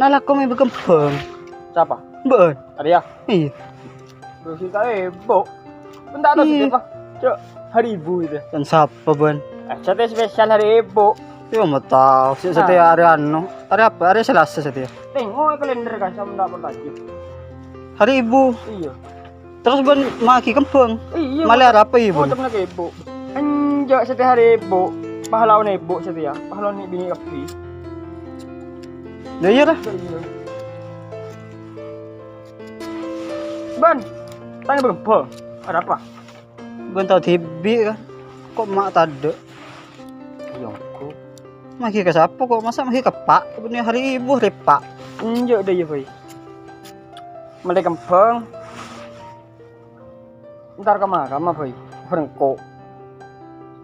Anak kau may berkembang. Siapa? Ben. Ada ya? Iya. Bersih kali Ibu. Bentar tuh Iya. siapa? Cok, hari Ibu itu. Dan siapa Ben? Sate spesial hari Ibu. Yo mau tahu. Setiap hari anu. Hari apa? Hari Selasa setiap. Tengok kalender kan sama tak bertajam. Hari Ibu. Iya. Terus Ben maki kembang. Iya. Malah apa Ibu? Oh, temen ke Ibu. Anjak setiap hari Ibu. Pahlawan Ibu setiap. Pahlawan bini api. Ya iya lah. Iya. Ban, tanya berapa? Ada apa? Ben tahu TV kan. Kok mak tade? Iya, aku. Maki ke siapa kok? Masa maki ke Pak? Bener hari Ibu hari Pak. Anjak dah ya, boy. Mulai kembang. Ntar ke makam apa, boy? Berengkok.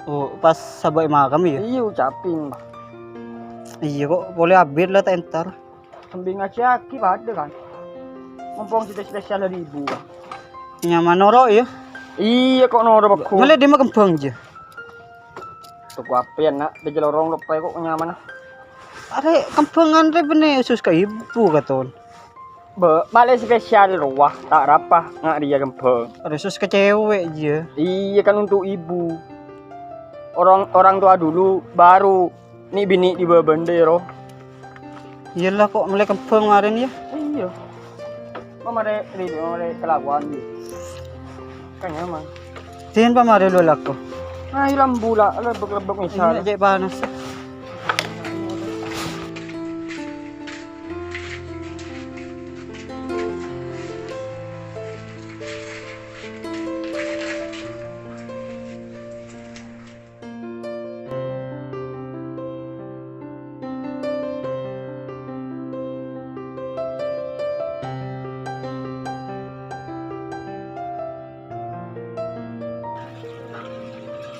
Oh, pas sabai makam ya? Iya, ucapin, Pak. Iya kok boleh abis lah tak entar. Sembing aja aki pada kan. Mumpung kita spesial dari Ibu. Nyaman noro ya? Iya kok noro aku. Malah dia mah kembang aja. Tuh apian nak, dia lorong lepai kok nyaman. Are kembangan re bener usus ke ibu katon. Be, malah spesial ruah tak rapah ngak dia kembang. Are usus ke cewek aja. Iya kan untuk ibu. Orang tua dulu baru nih bini di bawah bendera. Iyalah kok mulai kembang kemarin ya. Iya. Mama re kelakuan dia. Kan nyaman. Tian pa mari lo lako. Ay lambula, lebek-lebek misal. Ini aja panas.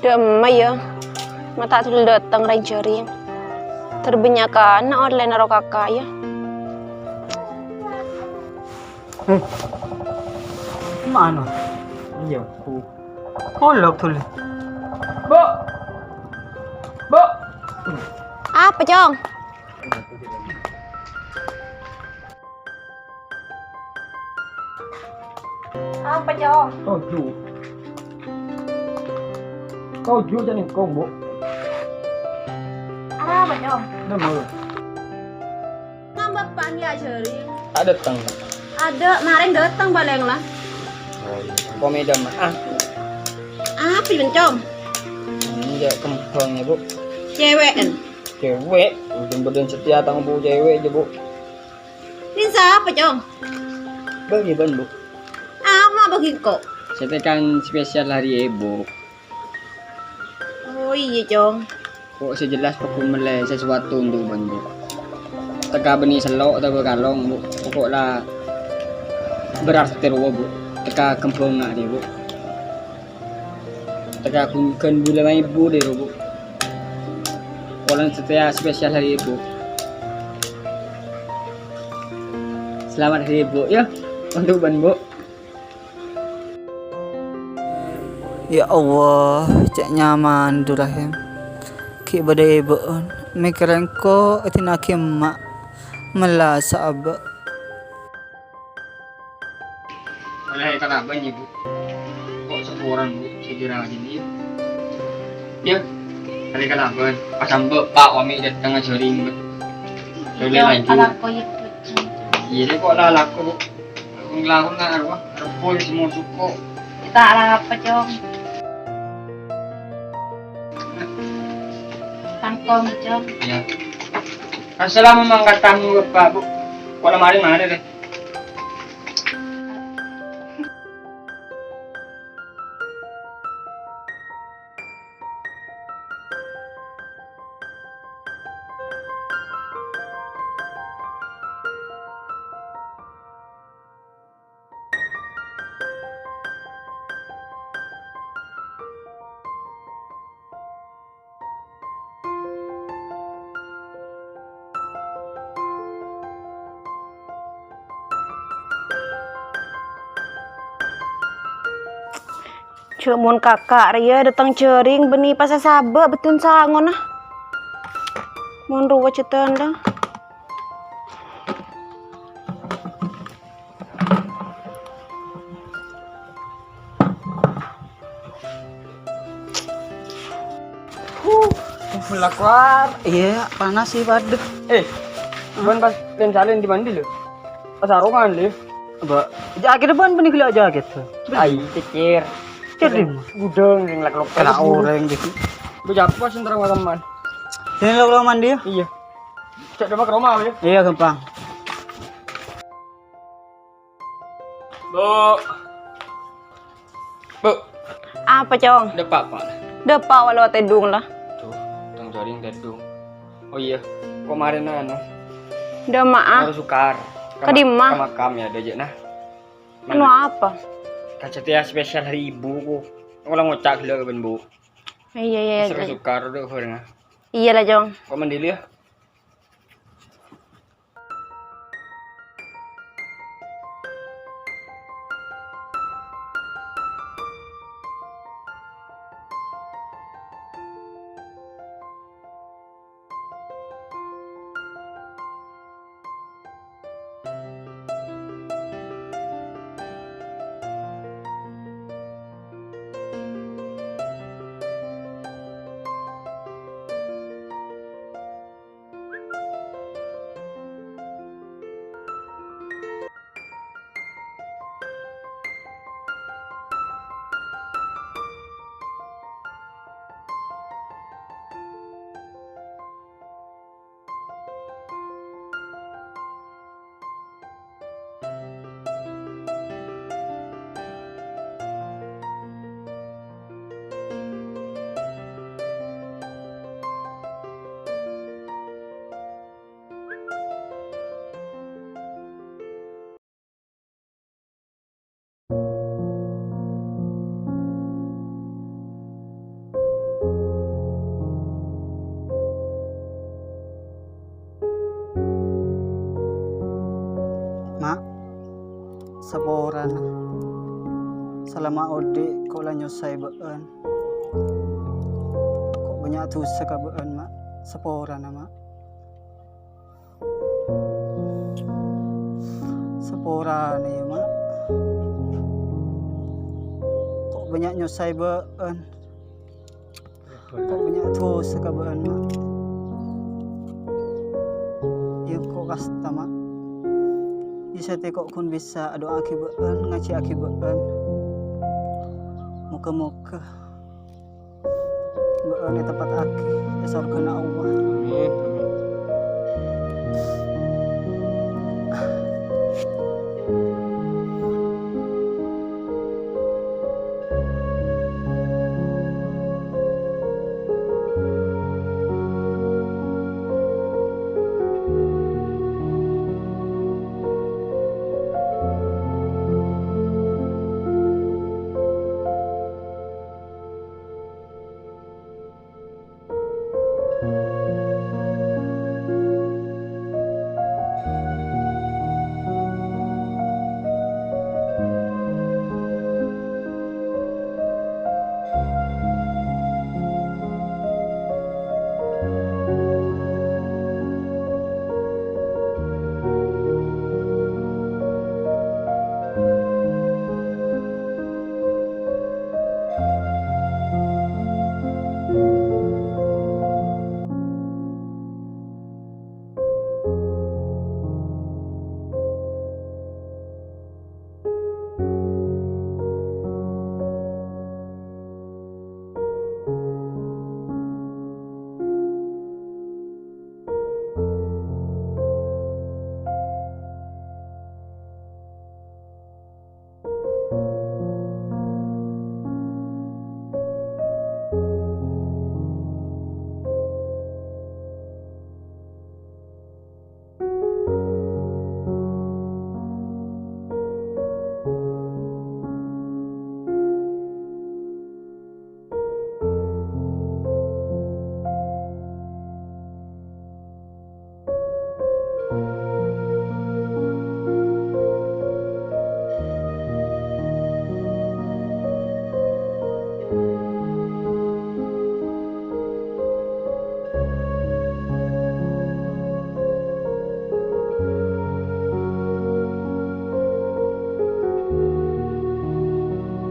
Damai ya, mata tuh datang rancuri. Terbanyakan online naro kakak ya. Mana? Iya, aku. Kolok tuh. Bu. Bu. Apa Jong? Apa Jong? Toju. Toju jadi kong, Bu. Apa Jong? Nama. Ngambek panggil jari. Ada tang. Ada, kemarin datang baleng lah. Komeda mah. Apa Jong? Ini kembang ya, Bu. Cewekan. Cewek, udah setia tang Bu cewek aja, Bu. Ini siapa Jong? Bagi ban, Bu. Ama bagi kok. Saya kan spesial hari Ibu. Oh iya Jong. Kok sejelas pokok meleh sesuatu untuk ban, Bu. Teka benih selok atau berkalong, Bu. Pokoklah berarti terus, Bu. Teka kembang nak dia, Bu. Teka kunken bula mai Ibu dia, Bu. Orang setia spesial hari Ibu. Selamat hari Ibu ya untuk ban, Bu. Ya Allah, cek nyaman durahim. Ki badai beun, mikiran ko itinaki mak melasa abak. Oleh kata ban Ibu. Kok seorang Bu segera ini. Ya. Hari kata ban. Pasang Pak Wami datang ngajarin. Boleh lagi. Alako ya. Iya kok lah laku, Bu. Ngelakon nggak arwah, arwah semua suko. Kita ala apa Jong? Tangkong Jong. Ya. Assalamualaikum mangkatamu Bapak, Bu. Kok lemari mana deh? Cuman kakak ria datang cering beni pas sabe betun sangon ah. Mun ruwa cetan dah. Melakar. Iya, panas sih waduh. Ban pas dan salin di mandi lo. Pas sarungan lo. Ba, jaket depan benih gila jaket. Ai kecir. Jadi Gudeng sing lek lok. kena orang gitu. Bejak pas entar sama teman. Sini lo mandi ya? Iya. Cek coba ke rumah ya. Iya, gampang. Bu. Bu, Apa, Cong? ada apa? Depa walau tedung lah. Tuh, tang joring dedung. Oh iya, kemarin Udah maaf. harus sukar. Ke di mah? Ke makam ya, ada aja nah. Anu apa? Kacetia spesial hari ibu ku. Aku lang ngocak dulu ke ben bu. Iya. Seru sukar udah orang. Iya lah, Cong. Kau mandi dulu ya? Mak, saboran. Selama ode kau lah nyusai beun. Kok banyak tusa ka beun, Mak. Saboran Mak. Saboran ya, Mak. Kok banyak nyusai beun. Kok banyak tusa ka beun, Mak. Ya kok kasta, Mak. Bisa kok kun bisa doa aki beun, ngaci aki beun. Muka-muka beun di tempat aki, ya surga Allah. Amin.